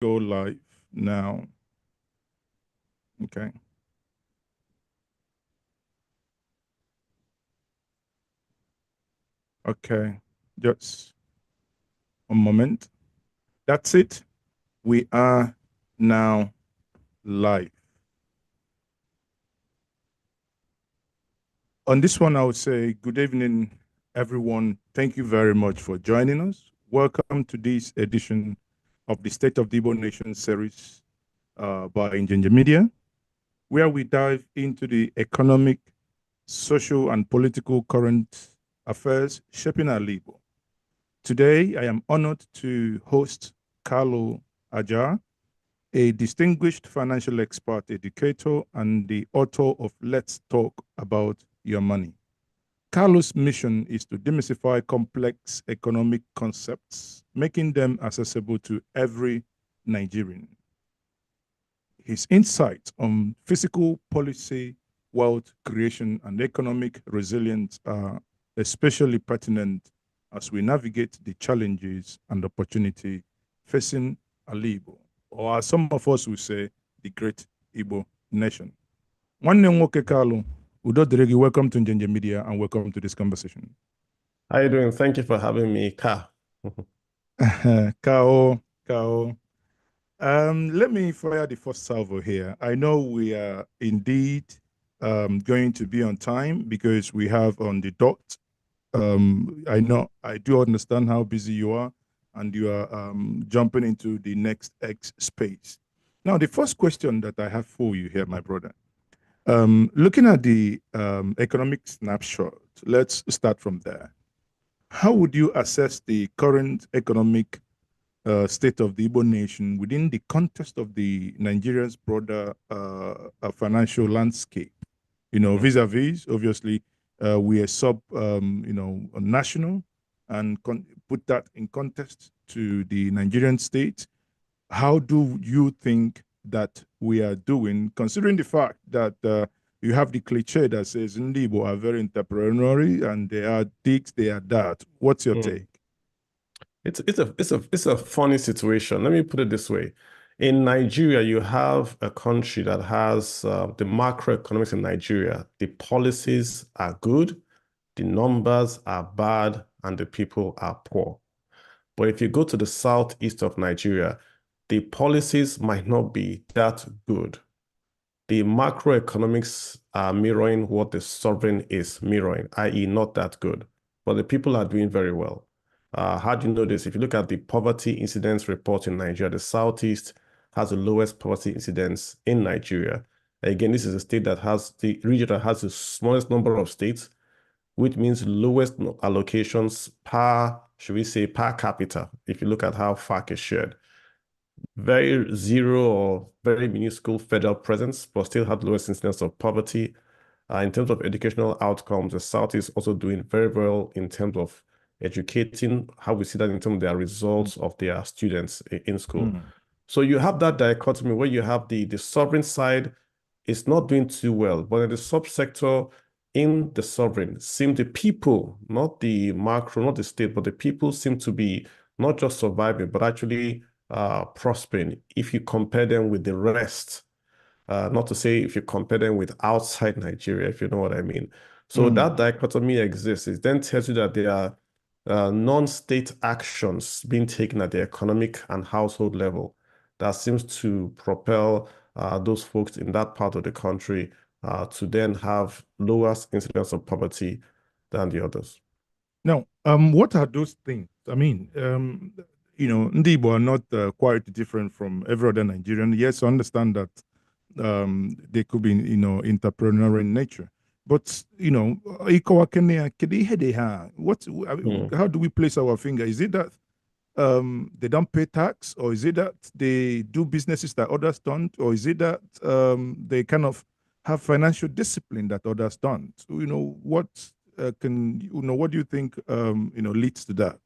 Go live now. Okay. Okay. Just a moment. That's it. We are now live. On this one, I would say good evening, everyone. Thank you very much for joining us. Welcome to this edition of the State of the Igbo Nation series by Injinja Media, where we dive into the economic, social, and political current affairs shaping our Igbo. Today, I am honored to host Kalu Ajar, a distinguished financial expert, educator, and the author of Let's Talk About Your Money. Kalu's mission is to demystify complex economic concepts, making them accessible to every Nigerian. His insights on fiscal policy, wealth creation, and economic resilience are especially pertinent as we navigate the challenges and opportunity facing Igbo, or as some of us will say, the great Igbo nation. Nwanne m nwoke Kalu, Udo Deregi, welcome to Njenje Media and welcome to this conversation. How you doing? Thank you for having me, Ka. Kao. Let me fire the first salvo here. I know we are indeed going to be on time because we have on the dot. I do understand how busy you are, and you are jumping into the next X space. Now, the first question that I have for you here, my brother, looking at the economic snapshot, let's start from there. How would you assess the current economic state of the Igbo nation within the context of the Nigeria's broader financial landscape? You know, vis-a-vis, obviously, we are national, and put that in context to the Nigerian state. How do you think that we are doing, considering the fact that you have the cliche that says Igbo are very entrepreneurial and they are this, they are that? What's your take? It's a funny situation. Let me put it this way. In Nigeria, you have a country that has the macroeconomics in Nigeria. The policies are good, the numbers are bad, and the people are poor. But if you go to the southeast of Nigeria, the policies might not be that good. The macroeconomics are mirroring what the sovereign is mirroring, i.e. not that good. But the people are doing very well. How do you know this? If you look at the poverty incidence report in Nigeria, the Southeast has the lowest poverty incidence in Nigeria. Again, this is a state that has the region that has the smallest number of states, which means lowest allocations per, should we say, per capita, if you look at how FAC is shared. Very zero or very minuscule federal presence, but still had lowest incidence of poverty. In terms of educational outcomes, the South is also doing very well in terms of educating, how we see that in terms of their results of their students in school. So you have that dichotomy where you have the sovereign side is not doing too well, but in the subsector in the sovereign, the people, not the macro, not the state, but the people seem to be not just surviving, but actually prospering if you compare them with the rest. Not to say if you compare them with outside Nigeria, if you know what I mean. So that dichotomy exists. It then tells you that there are non-state actions being taken at the economic and household level that seems to propel those folks in that part of the country to then have lower incidence of poverty than the others. Now, what are those things? I mean, Ndi Igbo are not quite different from every other Nigerian. Yes, I understand that they could be, entrepreneurial in nature. But, how do we place our finger? Is it that they don't pay tax, or is it that they do businesses that others don't, or is it that they kind of have financial discipline that others don't? What what do you think leads to that?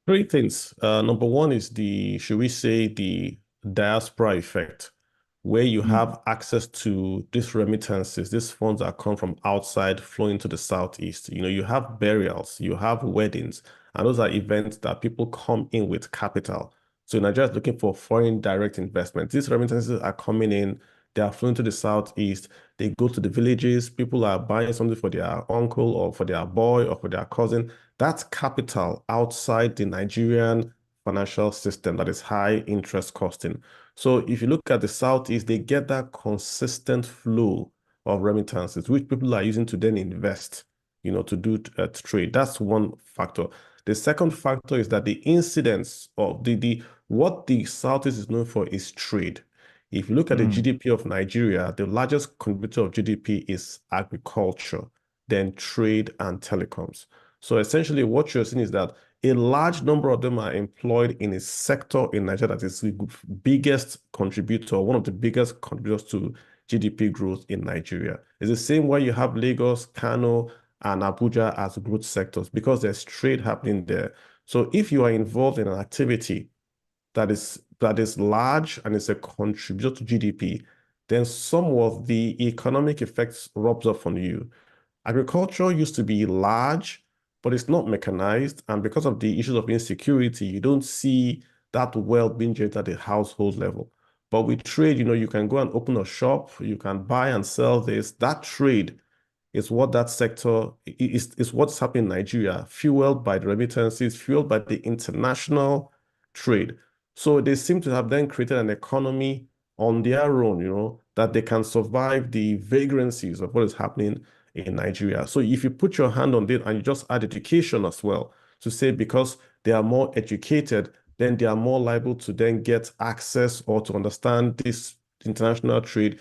Three things. Number one is should we say, the diaspora effect, where you have access to these remittances, these funds that come from outside flowing to the Southeast. You have burials, you have weddings, and those are events that people come in with capital So Nigeria is looking for foreign direct investment. These remittances are coming in, they are flowing to the southeast, they go to the villages, people are buying something for their uncle or for their boy or for their cousin. That's capital outside the Nigerian financial system that is high interest costing. So if you look at the southeast, they get that consistent flow of remittances, which people are using to then invest, to do trade. That's one factor. The second factor is that the incidence of the what the Southeast is known for is trade. If you look at the GDP of Nigeria, the largest contributor of GDP is agriculture, then trade and telecoms. So essentially what you're seeing is that a large number of them are employed in a sector in Nigeria that is the biggest contributor, one of the biggest contributors to GDP growth in Nigeria. It's the same way you have Lagos, Kano, and Abuja as growth sectors because there's trade happening there. So if you are involved in an activity that is large and is a contributor to GDP, then some of the economic effects rubs off on you. Agriculture used to be large, but it's not mechanized. And because of the issues of insecurity, you don't see that wealth being generated at the household level. But with trade, you can go and open a shop, you can buy and sell this. That trade is what that sector is what's happening in Nigeria, fueled by the remittances, fueled by the international trade. So they seem to have then created an economy on their own, that they can survive the vagrancies of what is happening in Nigeria. So if you put your hand on it and you just add education as well, to say because they are more educated, then they are more liable to then get access or to understand this international trade,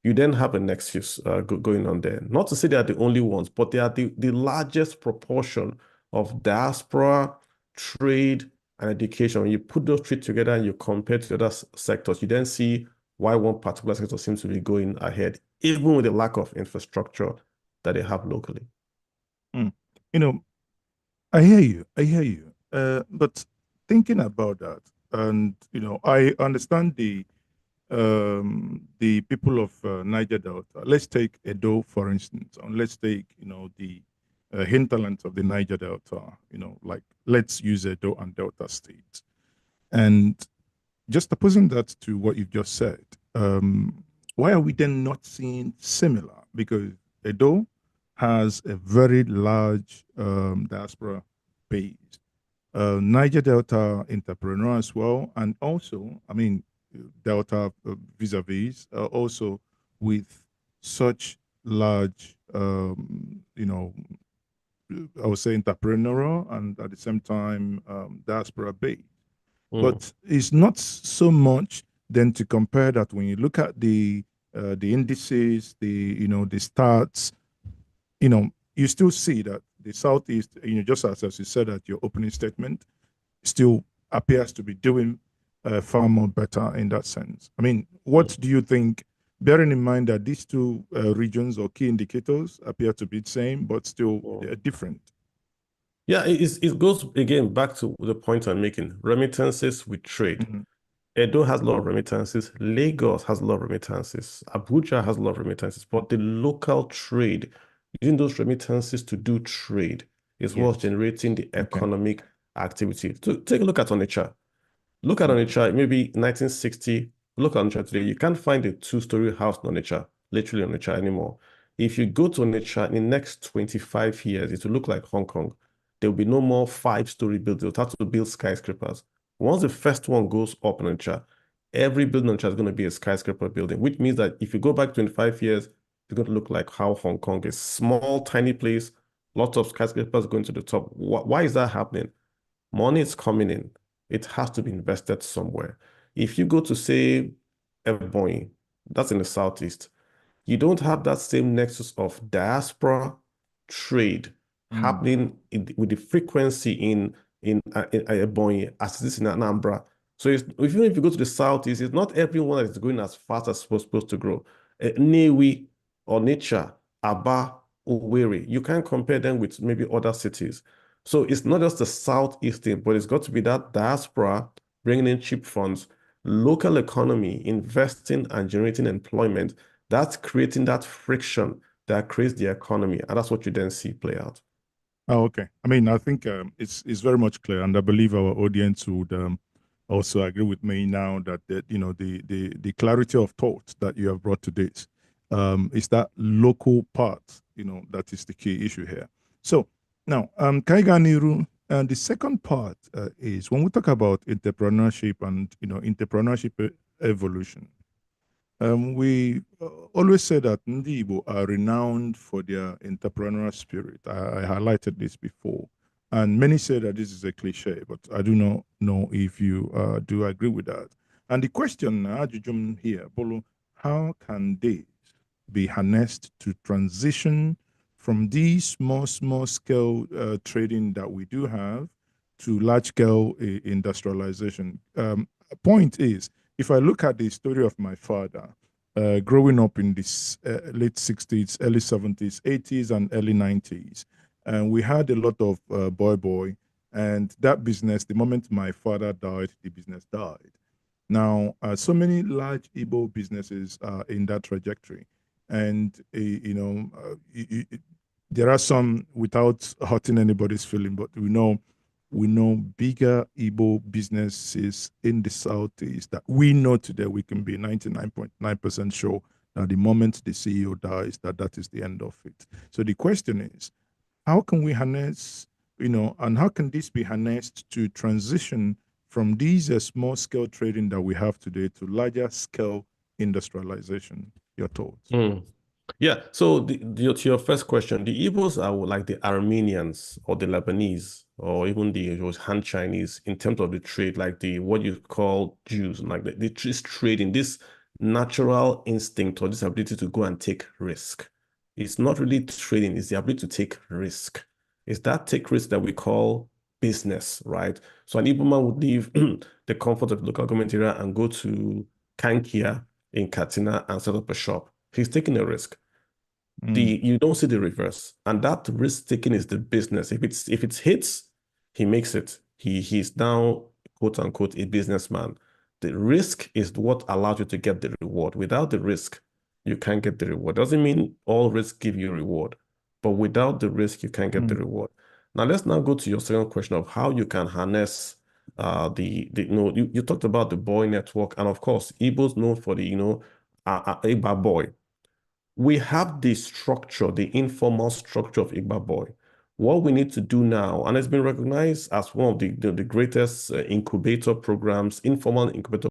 you then have a nexus going on there. Not to say they are the only ones, but they are the largest proportion of diaspora, trade, and education. When you put those three together and you compare to other sectors, you then see why one particular sector seems to be going ahead, even with the lack of infrastructure that they have locally. Mm. You know, I hear you. I hear you. But thinking about that, and I understand the people of Niger Delta. Let's take Edo, for instance, and let's take the hinterlands of the Niger Delta. Like let's use Edo and Delta states, and just opposing that to what you've just said. Why are we then not seeing similar? Because Edo has a very large diaspora base. Niger Delta entrepreneur as well, and also, I mean, Delta vis-a-vis, also with such large, I would say entrepreneurial and at the same time diaspora base. But it's not so much then to compare that when you look at the indices, the stats, you still see that the Southeast, just as you said at your opening statement, still appears to be doing far more better in that sense. I mean, what do you think, bearing in mind that these two regions or key indicators appear to be the same, but still they're different? Yeah, it goes again back to the point I'm making. Remittances with trade. Edo has a lot of remittances. Lagos has a lot of remittances. Abuja has a lot of remittances. But the local trade, using those remittances to do trade, is what's generating the economic activity. So take a look at Onitsha. Look at Onitsha, maybe 1960. Look at Onitsha today. You can't find a two-story house in Onitsha, literally Onitsha anymore. If you go to Onitsha in the next 25 years, it will look like Hong Kong. There will be no more five-story buildings. They'll have to build skyscrapers. Once the first one goes up in Onitsha, every building in Onitsha is going to be a skyscraper building, which means that if you go back 25 years, it's going to look like how Hong Kong is. Small, tiny place, lots of skyscrapers going to the top. Why is that happening? Money is coming in. It has to be invested somewhere. If you go to, say, Ebonyi, that's in the southeast, you don't have that same nexus of diaspora trade happening with the frequency in Ebonyi as it is in Anambra. So even if you go to the southeast, it's not everyone that is going as fast as supposed to grow. Nnewi, Onitsha, Aba, Owerri, you can't compare them with maybe other cities. So it's not just the southeast thing, but it's got to be that diaspora bringing in cheap funds, local economy, investing and generating employment. That's creating that friction that creates the economy. And that's what you then see play out. Oh, okay. I mean, I think it's very much clear, and I believe our audience also agree with me now that the clarity of thought that you have brought to this is that local part, that is the key issue here. So now, Kaiga Niru, and the second part is when we talk about entrepreneurship and entrepreneurship evolution. We always say that Ndi Igbo are renowned for their entrepreneurial spirit. I highlighted this before. And many say that this is a cliche, but I do not know if you do agree with that. And the question, Ajujum here, Bolo, how can they be harnessed to transition from these small scale trading that we do have to large scale industrialization? Point is, if I look at the story of my father, growing up in the late 60s, early 70s, 80s, and early 90s, and we had a lot of boy, and that business, the moment my father died, the business died. Now, so many large Igbo businesses are in that trajectory, and there are some without hurting anybody's feeling, but we know bigger Igbo businesses in the Southeast that we know today. We can be 99.9% sure that the moment the CEO dies, that is the end of it. So the question is, how can we harness, and how can this be harnessed to transition from these small scale trading that we have today to larger scale industrialization? Your thoughts? Yeah, so to your first question, the Igbos are like the Armenians or the Lebanese or even those Han Chinese in terms of the trade, like what you call Jews, like this trading, this natural instinct or this ability to go and take risk. It's not really trading, it's the ability to take risk. It's that take risk that we call business, right? So an Igbo man would leave the comfort of the local government area and go to Kankia in Katina and set up a shop. He's taking a risk. You don't see the reverse, and that risk taking is the business. If it hits, he makes it. He's now quote unquote a businessman. The risk is what allows you to get the reward. Without the risk, you can't get the reward. Doesn't mean all risks give you a reward, but without the risk, you can't get the reward. Now let's now go to your second question of how you can harness you talked about the boy network, and of course, Igbos known for the Igba boy. We have the structure, the informal structure of Igba boy. What we need to do now, and it's been recognized as one of the greatest incubator programs, informal incubator